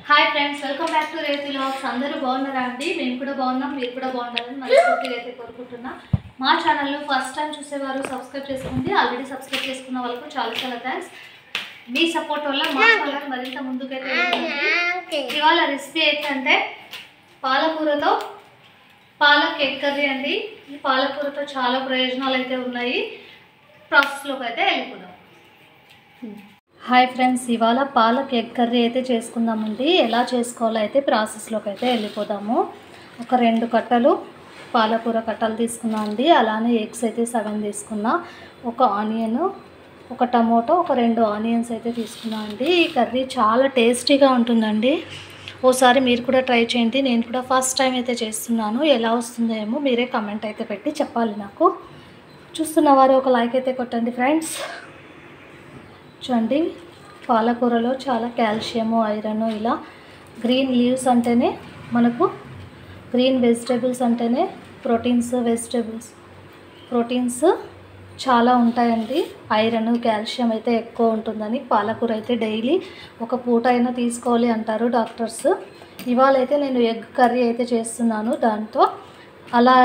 Hi friends, welcome back to Revathi vlogs. అందరూ బాగున్నారా అండి? మేము కూడా బాగున్నాం, మీరు కూడా బాగున్నారని మనస్ఫూర్తిగా అయితే కోరుకుంటున్నా. మా ఛానల్లో ఫస్ట్ టైం చూసేవారు సబ్స్క్రైబ్ చేసుకోండి. ఆల్రెడీ సబ్స్క్రైబ్ చేసుకున్న వాళ్ళకు చాలా చాలా థ్యాంక్స్. మీ సపోర్ట్ వల్ల మా ఛానల్ మరింత ముందుకైతే వెళ్తుంది. ఇవాళ రెసిపీ ఏంటంటే పాలకూరతో పాలక్ ఎగ్ కర్రీ అండి. ఈ పాలకూరతో చాలా ప్రయోజనాలు అయితే ఉన్నాయి. ప్రాసెస్లోకి అయితే వెళ్ళిపోదాం. హాయ్ ఫ్రెండ్స్, ఇవాళ పాలక్ ఎగ్ కర్రీ అయితే చేసుకుందామండి. ఎలా చేసుకోవాలో అయితే ప్రాసెస్లోకి అయితే వెళ్ళిపోదాము. ఒక 2 కట్టలు పాలకూర కట్టలు తీసుకున్నా అండి. అలానే ఎగ్స్ అయితే 7 తీసుకున్నా. ఒక ఆనియన్, ఒక టమోటో, ఒక 2 ఆనియన్స్ అయితే తీసుకున్నా అండి. ఈ కర్రీ చాలా టేస్టీగా ఉంటుందండి. ఓసారి మీరు కూడా ట్రై చేయండి. నేను కూడా ఫస్ట్ టైం అయితే చేస్తున్నాను. ఎలా వస్తుందో ఏమో మీరే కమెంట్ అయితే పెట్టి చెప్పాలి నాకు. చూస్తున్న వారు ఒక లైక్ అయితే కొట్టండి ఫ్రెండ్స్. చూడండి, పాలకూరలో చాలా కాల్షియము, ఐరన్, ఇలా గ్రీన్ లీవ్స్ అంటేనే మనకు గ్రీన్ వెజిటేబుల్స్ అంటేనే ప్రోటీన్స్ చాలా ఉంటాయండి. ఐరన్, కాల్షియం అయితే ఎక్కువ ఉంటుందని పాలకూర అయితే డైలీ ఒక పూట అయినా తీసుకోవాలి అంటారు డాక్టర్స్. ఇవాళ అయితే నేను ఎగ్ కర్రీ అయితే చేస్తున్నాను. దాంతో అలా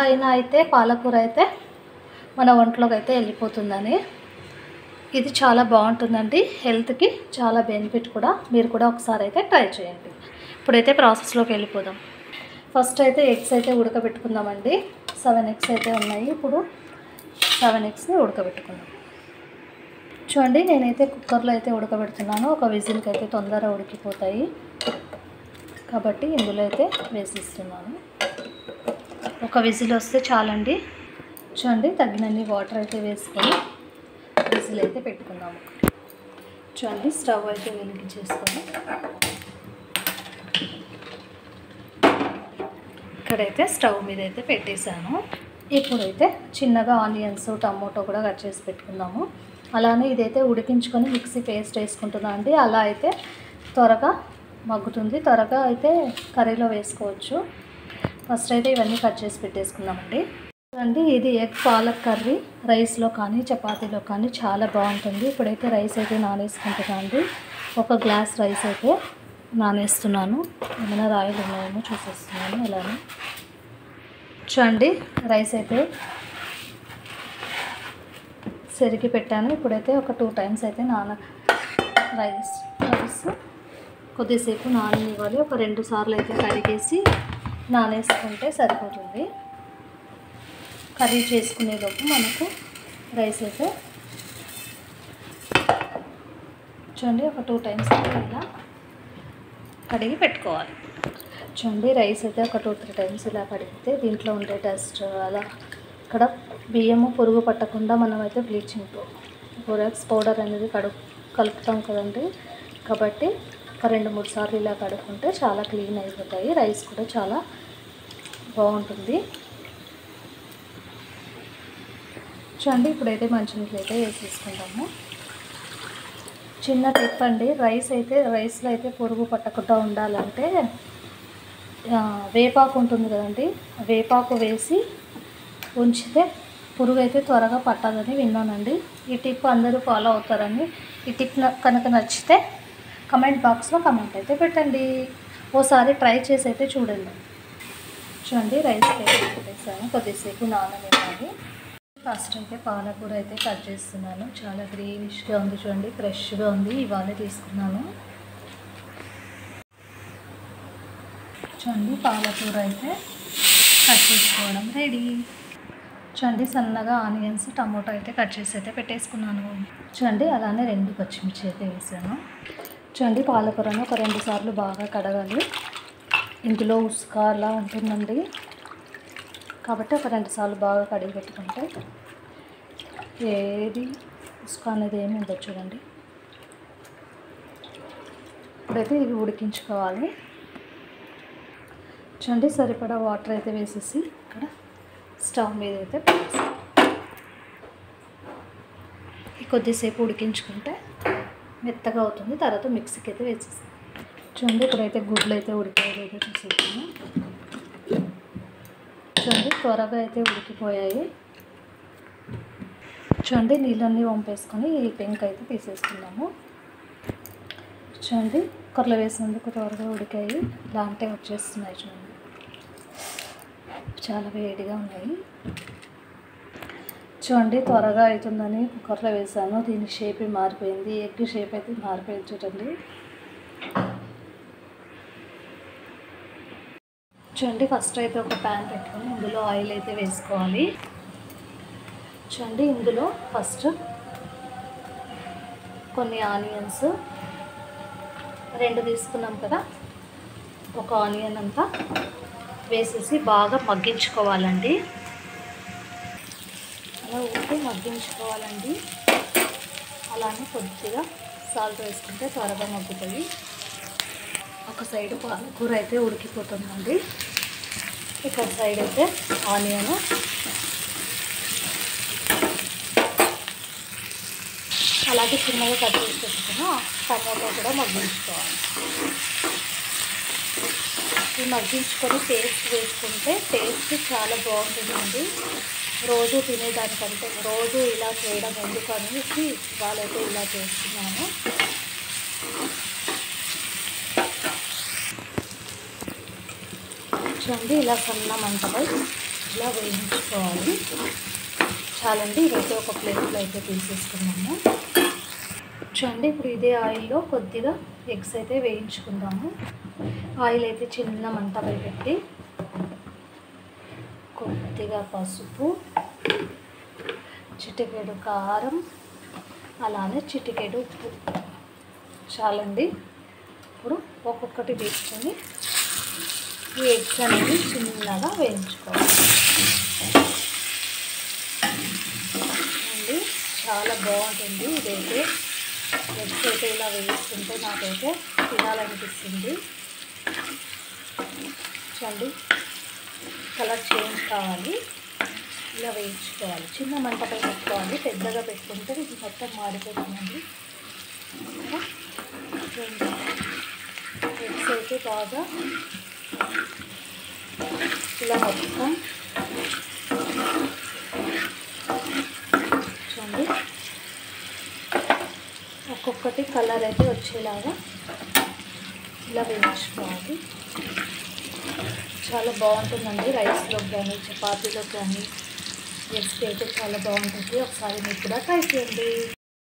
అయినా అయితే పాలకూర అయితే మన ఒంట్లోకి అయితే వెళ్ళిపోతుందని. ఇది చాలా బాగుంటుందండి, హెల్త్కి చాలా బెనిఫిట్ కూడా. మీరు కూడా ఒకసారి అయితే ట్రై చేయండి. ఇప్పుడైతే ప్రాసెస్లోకి వెళ్ళిపోదాం. ఫస్ట్ అయితే ఎగ్స్ అయితే ఉడకబెట్టుకుందామండి. 7 ఎగ్స్ అయితే ఉన్నాయి. ఇప్పుడు 7 ఎగ్స్ని ఉడకబెట్టుకుందాం. చూడండి, నేనైతే కుక్కర్లో అయితే ఉడకబెడుతున్నాను. ఒక విజిల్కి అయితే తొందరగా ఉడికిపోతాయి కాబట్టి ఇందులో అయితే వేసిస్తున్నాను. ఒక విజిల్ వస్తే చాలండి. చూడండి, తగినన్ని వాటర్ అయితే వేసుకొని విజిల్ అయితే పెట్టుకుందాము. చూడండి, స్టవ్ అయితే వెలిగించేసుకొని ఇక్కడైతే స్టవ్ మీద అయితే పెట్టేశాను. ఇప్పుడైతే చిన్నగా ఆనియన్స్, టమోటో కూడా కట్ చేసి పెట్టుకుందాము. అలానే ఇదైతే ఉడికించుకొని మిక్సీ పేస్ట్ వేసుకుంటున్నాను అండి. అలా అయితే త్వరగా మగ్గుతుంది, త్వరగా అయితే కర్రీలో వేసుకోవచ్చు. ఫస్ట్ అయితే ఇవన్నీ కట్ చేసి పెట్టేసుకుందామండి. అండి, ఇది ఎగ్ పాలక్ కర్రీ రైస్లో కానీ చపాతీలో కానీ చాలా బాగుంటుంది. ఇప్పుడైతే రైస్ అయితే నానేసుకుంటున్నాను అండి. 1 గ్లాస్ రైస్ అయితే నానేస్తున్నాను. ఏమైనా రాయలు ఉన్నాయేమో చూసేస్తున్నాను. అలానే చూడండి, రైస్ అయితే సెరిగి పెట్టాను. ఇప్పుడైతే ఒక 2 టైమ్స్ అయితే రైస్ కొద్దిసేపు నాననివ్వాలి. ఒక 2 సార్లు అయితే కడిగేసి నానేసుకుంటే సరిపోతుంది. కర్రీ చేసుకునేలోపు మనకు రైస్ అయితే చూడండి ఒక 2 టైమ్స్ అయితే ఇలా కడిగి పెట్టుకోవాలి. చూడండి, రైస్ అయితే ఒక 2-3 టైమ్స్ ఇలా కడిగితే దీంట్లో ఉండే డస్ట్ అలా ఇక్కడ బియ్యము పురుగు పట్టకుండా మనమైతే బ్లీచింగ్ బోరాక్స్ పౌడర్ అనేది కలుపుతాం కదండి. కాబట్టి ఒక 2-3 సార్లు ఇలా కడుక్కుంటే చాలా క్లీన్ అయిపోతాయి. రైస్ కూడా చాలా బాగుంటుంది. చూడండి, ఇప్పుడైతే మంచినీళ్ళు అయితే వేసేసుకుంటాము. చిన్న టిప్ అండి, రైస్లో అయితే పురుగు పట్టకుండా ఉండాలంటే వేపాకు ఉంటుంది కదండి, వేపాకు వేసి ఉంచితే పురుగు అయితే త్వరగా పట్టదని విన్నానండి. ఈ టిప్ అందరూ ఫాలో అవుతారని. ఈ టిప్ కనుక నచ్చితే కమెంట్ బాక్స్లో కమెంట్ అయితే పెట్టండి. ఓసారి ట్రై చేసి అయితే చూడండి. చూడండి, రైస్ అయితే పెట్టేసాను. కొద్దిసేపు నాననివ్వాలి. ఫస్ట్ అయితే పాలకూర అయితే కట్ చేస్తున్నాను. చాలా గ్రీనిష్గా ఉంది. చూడండి, ఫ్రెష్గా ఉంది. ఇవాళ తీసుకున్నాను. చూడండి, పాలకూర అయితే కట్ చేసుకోవడం రెడీ. చూడండి, సన్నగా ఆనియన్స్, టమోటో అయితే కట్ చేసి అయితే పెట్టేసుకున్నాను. చూడండి, అలానే 2 పచ్చిమిర్చి అయితే వేసాను. చూడండి, పాలకూరను ఒక 2 సార్లు బాగా కడగాలి. ఇందులో ఉసుక అలా ఉంటుందండి. కాబట్టి ఒక 2 సార్లు బాగా కడిగి పెట్టుకుంటే ఏది ఉసుక అనేది ఏమి ఉండదు. చూడండి, ఇప్పుడైతే ఇది ఉడికించుకోవాలి. చూడండి, సరిపడా వాటర్ అయితే వేసేసి ఇక్కడ స్టవ్ మీద అయితే పెట్టేసి కొద్దిసేపు ఉడికించుకుంటే మెత్తగా అవుతుంది. తర్వాత మిక్సీకి అయితే వేసేసి చూడండి, ఇప్పుడైతే గుడ్లు అయితే ఉడికిపోయేది చూసేస్తాను. చూడండి, త్వరగా అయితే ఉడికిపోయాయి. చూడండి, నీళ్ళన్నీ వంపేసుకొని ఈ పెంక అయితే తీసేసుకున్నాము. చూడండి, కుక్కర్లో వేసినందుకు త్వరగా ఉడికాయి, ఇలాంటివి వచ్చేస్తున్నాయి చూడండి. చాలా వేడిగా ఉన్నాయి చూడండి. త్వరగా అవుతుందని కుక్కర్లో వేసాను, దీని షేప్ మారిపోయింది, ఎగ్ షేప్ అయితే మారిపోయింది చూడండి. చూడండి ఫస్ట్ అయితే ఒక ప్యాన్ పెట్టుకొని ఇందులో ఆయిల్ అయితే వేసుకోవాలి. చూడండి ఇందులో ఫస్ట్ కొన్ని ఆనియన్స్ 2 తీసుకున్నాం కదా, ఒక ఆనియన్ అంతా వేసేసి బాగా మగ్గించుకోవాలండి. అలా ఊరికే మగ్గించుకోవాలండి. అలానే కొద్దిగా సాల్ట్ వేసుకుంటే త్వరగా మగ్గుతుంది. ఒక సైడ్ పాలకూర అయితే ఉడికిపోతుందండి, ఇక్కడ సైడ్ అయితే ఆనియన్, అలాగే చిన్నగా కట్ చేసి పెట్టుకున్న టమాటో కూడా మగ్గించుకోవాలి. ఈ మగ్గించుకొని పేస్ట్ వేసుకుంటే టేస్ట్ చాలా బాగుంటుందండి. రోజు తినేదానికంటే రోజు ఇలా చేయడం ఎందుకు అనేసి వాళ్ళైతే ఇలా చేస్తున్నాను. చూడండి ఇలా సన్న మంటపై ఇలా వేయించుకోవాలి. చాలండి, ఇదైతే ఒక ప్లేట్లో అయితే తీసేసుకున్నాము. చూడండి ఇప్పుడు ఇదే ఆయిల్లో కొద్దిగా ఎగ్స్ అయితే వేయించుకుందాము. ఆయిల్ అయితే చిన్న మంటపై పెట్టి కొద్దిగా పసుపు, చిటికెడు కారం, అలానే చిటికెడు ఉప్పు చాలండి. ఇప్పుడు ఒక్కొక్కటి తీసుకొని ఈ ఎగ్స్ అనేది చిన్నగా వేయించుకోవాలి. అండి చాలా బాగుంటుంది ఇదైతే. ఎగ్స్ అయితే ఇలా వేసుకుంటే నాకైతే తినాలనిపిస్తుంది. చూడండి కలర్ చేంజ్ కావాలి, ఇలా వేయించుకోవాలి. చిన్న మంటపై పెట్టుకోవాలి, పెద్దగా పెట్టుకుంటే ఇది మొత్తం మాడిపోతుందండి. ఎగ్స్ అయితే బాగా ఇలా మొత్తం చూడండి ఒక్కొక్కటి కలర్ అయితే వచ్చేలాగా ఇలా వేయించుకోవాలి. చాలా బాగుంటుందండి, రైస్లోకి కానీ చపాతీలోకి కానీ ఎగ్స్ అయితే చాలా బాగుంటుంది. ఒకసారి మీరు కూడా ట్రై చేయండి.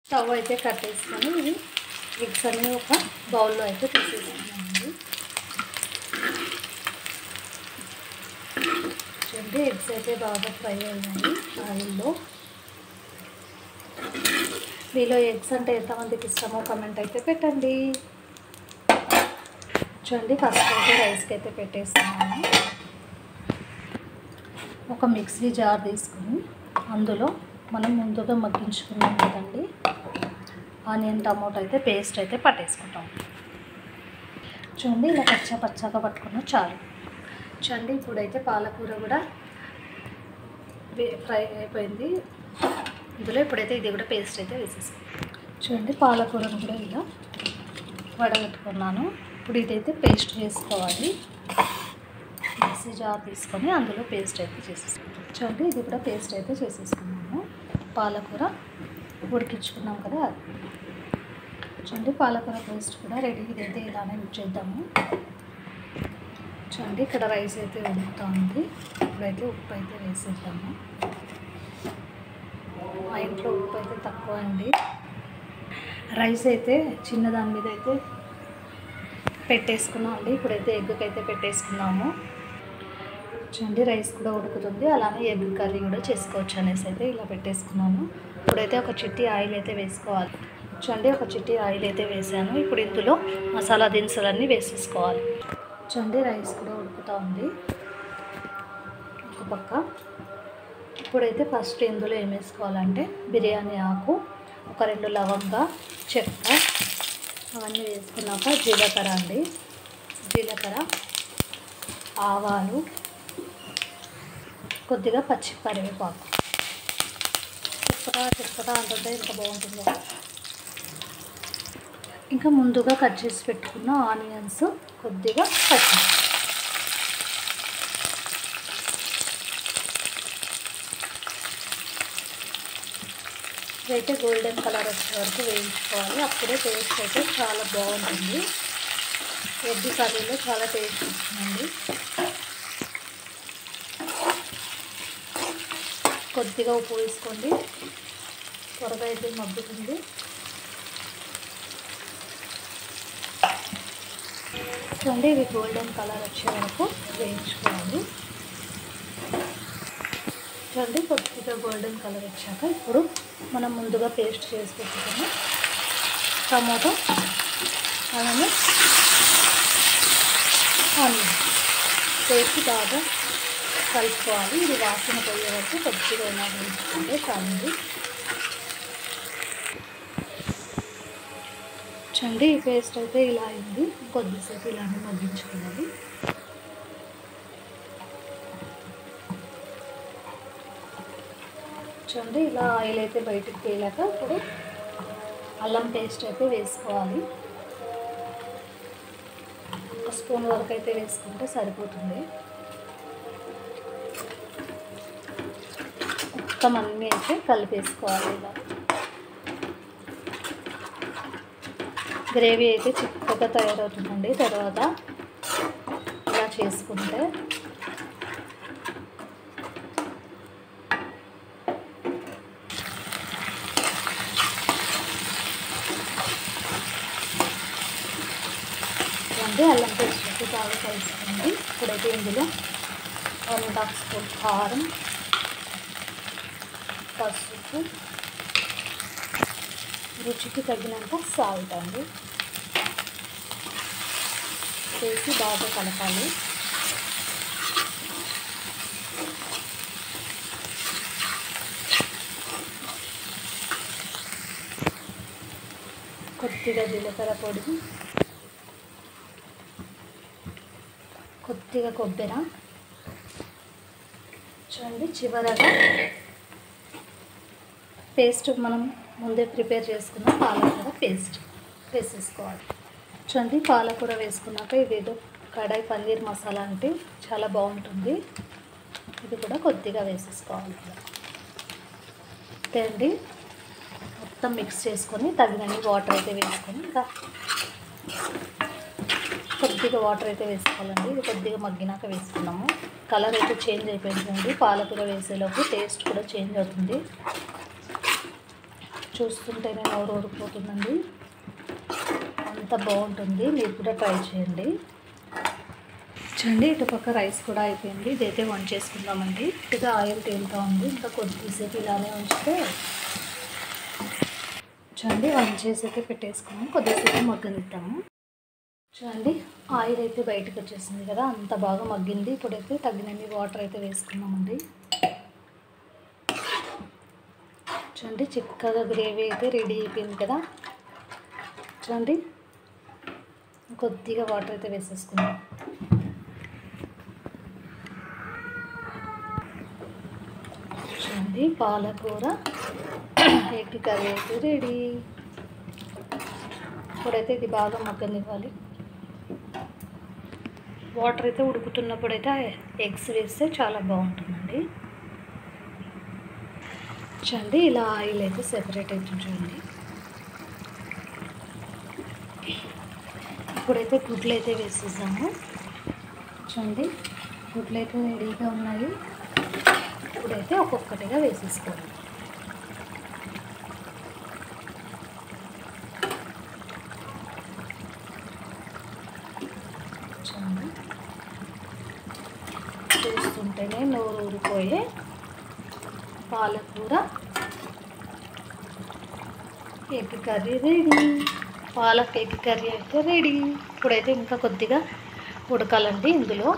స్టవ్ అయితే కట్టేసుకొని ఇది ఎగ్స్ అన్ని ఒక బౌల్లో అయితే తీసేసుకున్నామండి. చూడండి ఎగ్స్ అయితే బాగా ఫ్రై అయ్యాయి ఆయిల్లో. మీలో ఎగ్స్ అంటే ఎంతమందికి ఇష్టమో కమెంట్ అయితే పెట్టండి. చూడండి ఫస్ట్ అయితే రైస్కి అయితే పెట్టేస్తున్నాను. ఒక మిక్సీ జార్ తీసుకుని అందులో మనం ముందుగా మగ్గించుకున్నాం కదండి ఆనియన్ టమాటో అయితే పేస్ట్ అయితే పట్టేసుకుంటాం. చూడండి ఇలా పచ్చగా పట్టుకున్న చాలు. చూడండి ఇప్పుడైతే పాలకూర కూడా ఫ్రై అయిపోయింది. ఇందులో ఇప్పుడైతే ఇది కూడా పేస్ట్ అయితే వేసేసుకుంటాం. చూడండి పాలకూరను కూడా ఇలా వడగట్టుకున్నాను. ఇప్పుడు ఇదైతే పేస్ట్ వేసుకోవాలి. మిక్సీ జార్ తీసుకొని అందులో పేస్ట్ అయితే చేసేసుకుంటాం. చూడండి ఇది కూడా పేస్ట్ అయితే చేసేసుకున్నాము. పాలకూర ఉడికించుకున్నాం కదా అది. చూడండి పాలకూర పేస్ట్ కూడా రెడీ. ఇదైతే ఇలానే యూజ్ చేద్దాము. చూడండి ఇక్కడ రైస్ అయితే ఉడుకుతూ ఉంది. ఇప్పుడైతే ఉప్పు అయితే వేసేద్దాము. మా ఇంట్లో ఉప్పు అయితే తక్కువ అండి. రైస్ అయితే చిన్న దాని మీద అయితే పెట్టేసుకున్నాం అండి. ఇప్పుడైతే ఎగ్కి అయితే పెట్టేసుకున్నాము. చూడండి రైస్ కూడా ఉడుకుతుంది, అలానే ఎగ్ కర్రీ కూడా చేసుకోవచ్చు అనేసి అయితే ఇలా పెట్టేసుకున్నాను. ఇప్పుడైతే ఒక చిట్టి ఆయిల్ అయితే వేసుకోవాలి. చూడండి ఒక చిట్టి ఆయిల్ అయితే వేసాను. ఇప్పుడు ఇందులో మసాలా దినుసులన్నీ వేసేసుకోవాలి. చూడండి రైస్ కూడా ఉడుకుతూ ఉంది ఒక పక్క. ఇప్పుడైతే ఫస్ట్ ఇందులో ఏం వేసుకోవాలంటే బిర్యానీ ఆకు, ఒక 2 లవంగా, చెక్క అవన్నీ వేసుకున్నాక జీలకర్ర అండి, జీలకర్ర, ఆవాలు, కొద్దిగా పచ్చి కరివేపాకు. చిప్పట అంటుంటే ఇంకా బాగుంటుంది. ఇంకా ముందుగా కట్ చేసి పెట్టుకున్న ఆనియన్స్ కొద్దిగా పచ్చి. ఇదైతే గోల్డెన్ కలర్ వచ్చే వరకు వేయించుకోవాలి. అప్పుడే టేస్ట్ అయితే చాలా బాగుంటుంది. ఎగ్ కర్రీలో చాలా టేస్ట్ వస్తుందండి. కొద్దిగా ఉప్పు వేసుకోండి, త్వరగా అయితే మగ్గుతుంది. చూడండి, ఇవి గోల్డెన్ కలర్ వచ్చే వరకు వేయించుకోవాలి. చూడండి, కొద్దిగా గోల్డెన్ కలర్ వచ్చాక ఇప్పుడు మనం ముందుగా పేస్ట్ చేసి పెట్టుకుని టమాటో అలానే ఆనియన్ వేసి బాగా కలుపుకోవాలి. ఇది వాసన పోయే వరకు కొద్దిగా ఇలా వేయించుకుంటే చాలండి. చూడండి, ఈ పేస్ట్ అయితే ఇలా అయింది. కొద్దిసేపు ఇలానే మగ్గించుకోవాలి. చూడండి, ఇలా ఆయిల్ అయితే బయటికి తేలాక ఇప్పుడు అల్లం పేస్ట్ అయితే వేసుకోవాలి. ఒక స్పూన్ వరకు అయితే వేసుకుంటే సరిపోతుంది. మొత్తం అన్నీ అయితే కలిపేసుకోవాలి. ఇలా గ్రేవీ అయితే చిక్కగా తయారవుతుందండి. తర్వాత ఇలా చేసుకుంటే అల్లం పేస్ట్ అయితే బాగా కలుస్తుంది. ఇప్పుడైతే ఇందులో 1.5 స్పూన్ కారం, పసుపు, రుచికి తగినంత సాల్ట్ అండి వేసి బాగా కలపాలి. కొద్దిగా జీలకర్ర పొడి, కొద్దిగా కొబ్బరి, చూడండి చివరగా పేస్ట్ మనం ముందే ప్రిపేర్ చేసుకున్న పాలకూర పేస్ట్ వేసేసుకోవాలి. చూడండి, పాలకూర వేసుకున్నాక ఇదేదో కడాయి పన్నీర్ మసాలా అంటే చాలా బాగుంటుంది. ఇది కూడా కొద్దిగా వేసేసుకోవాలి. అండి, మొత్తం మిక్స్ చేసుకొని తగినన్ని వాటర్ అయితే వేసుకొని ఇంకా కొద్దిగా వాటర్ అయితే వేసుకోవాలండి. ఇది కొద్దిగా మగ్గినాక వేసుకున్నాము. కలర్ అయితే చేంజ్ అయిపోయిందండి. పాలకూర వేసేలోపు టేస్ట్ కూడా చేంజ్ అవుతుంది. చూస్తుంటేనే నోరు ఊరిపోతుందండి. అంత బాగుంటుంది. మీరు కూడా ట్రై చేయండి. చూడండి, ఇటుపక్క రైస్ కూడా అయిపోయింది. ఇదైతే వంట చేసుకుందామండి. ఇటుగా ఆయిల్ తేలుతూ ఉంది. ఇంకా కొద్దిసేపు ఇలానే ఉంచితే చూడండి వంట చేసి అయితే పెట్టేసుకున్నాము. కొద్దిసేపు మగ్గనిద్దాము. చూడండి, ఆయిల్ అయితే బయటకు వచ్చేసింది కదా, అంత బాగా మగ్గింది. ఇప్పుడైతే తగినన్ని వాటర్ అయితే వేసుకున్నామండి. చూడండి, చిక్కగా గ్రేవీ అయితే రెడీ అయిపోయింది కదా. చూడండి, కొద్దిగా వాటర్ అయితే వేసేసుకున్నాం. చూడండి, పాలకూర ఎగ్ కర్రీ అయితే రెడీ. ఇప్పుడైతే ఇది బాగా మగ్గనివ్వాలి. వాటర్ అయితే ఉడుకుతున్నప్పుడైతే ఎగ్స్ వేస్తే చాలా బాగుంటుందండి. చూడండి, ఇలా ఆయిల్ అయితే సెపరేట్ అవుతుంది. చూడండి, ఇప్పుడైతే గుడ్లు అయితే వేసేసాము. చూడండి, గుడ్లు అయితే రెడీగా ఉన్నాయి. ఇప్పుడైతే ఒక్కొక్కటిగా వేసేసుకోవాలి. చూడండి, చూస్తుంటేనే నోరు ఊరిపోయే పాలకూర egg curry ready. Palak egg curry అయితే రెడీ. ఇప్పుడైతే ఇంకా కొద్దిగా ఉడకాలండి. ఇందులో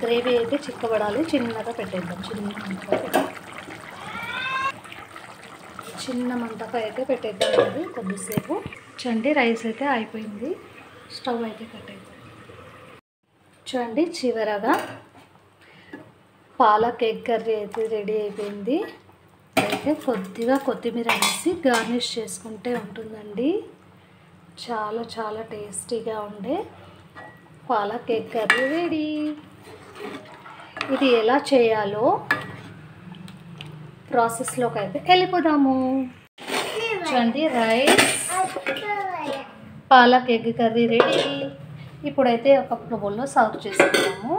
గ్రేవీ అయితే చిక్కబడాలి. చిన్నగా పెట్టేద్దాం. చిన్న మంటపై అయితే పెట్టేద్దామండి కొద్దిసేపు. చూడండి, రైస్ అయితే అయిపోయింది. స్టవ్ అయితే కట్టేద్దాం. చూడండి, చివరగా పాలక్ ఎగ్ కర్రీ అయితే రెడీ అయిపోయింది. అయితే కొద్దిగా కొత్తిమీర వేసి గార్నిష్ చేసుకుంటే ఉంటుందండి. చాలా చాలా టేస్టీగా ఉండే పాలక్ ఎగ్ కర్రీ రెడీ. ఇది ఎలా చేయాలో ప్రాసెస్లోకి అయితే వెళ్ళిపోదాము. చూడండి rice, palak egg curry ready. ఇప్పుడైతే ఒక బౌల్లో సర్వ్ చేసుకుందాము.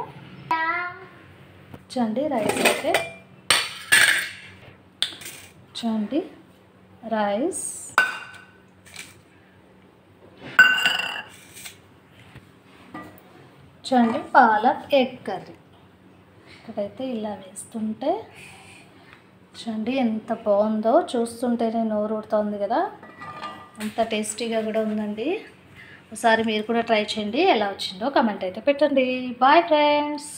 చూడండి రైస్ అయితే, చూడండి రైస్, చూడండి పాలక్ ఎగ్ కర్రీ. ఇక్కడైతే ఇలా వేస్తుంటే చూడండి ఎంత బాగుందో, చూస్తుంటేనే నోరు ఊరుతోంది కదా, అంత టేస్టీగా కూడా ఉందండి. ఒకసారి మీరు కూడా ట్రై చేయండి, ఎలా వచ్చిందో కమెంట్ అయితే పెట్టండి. Bye friends.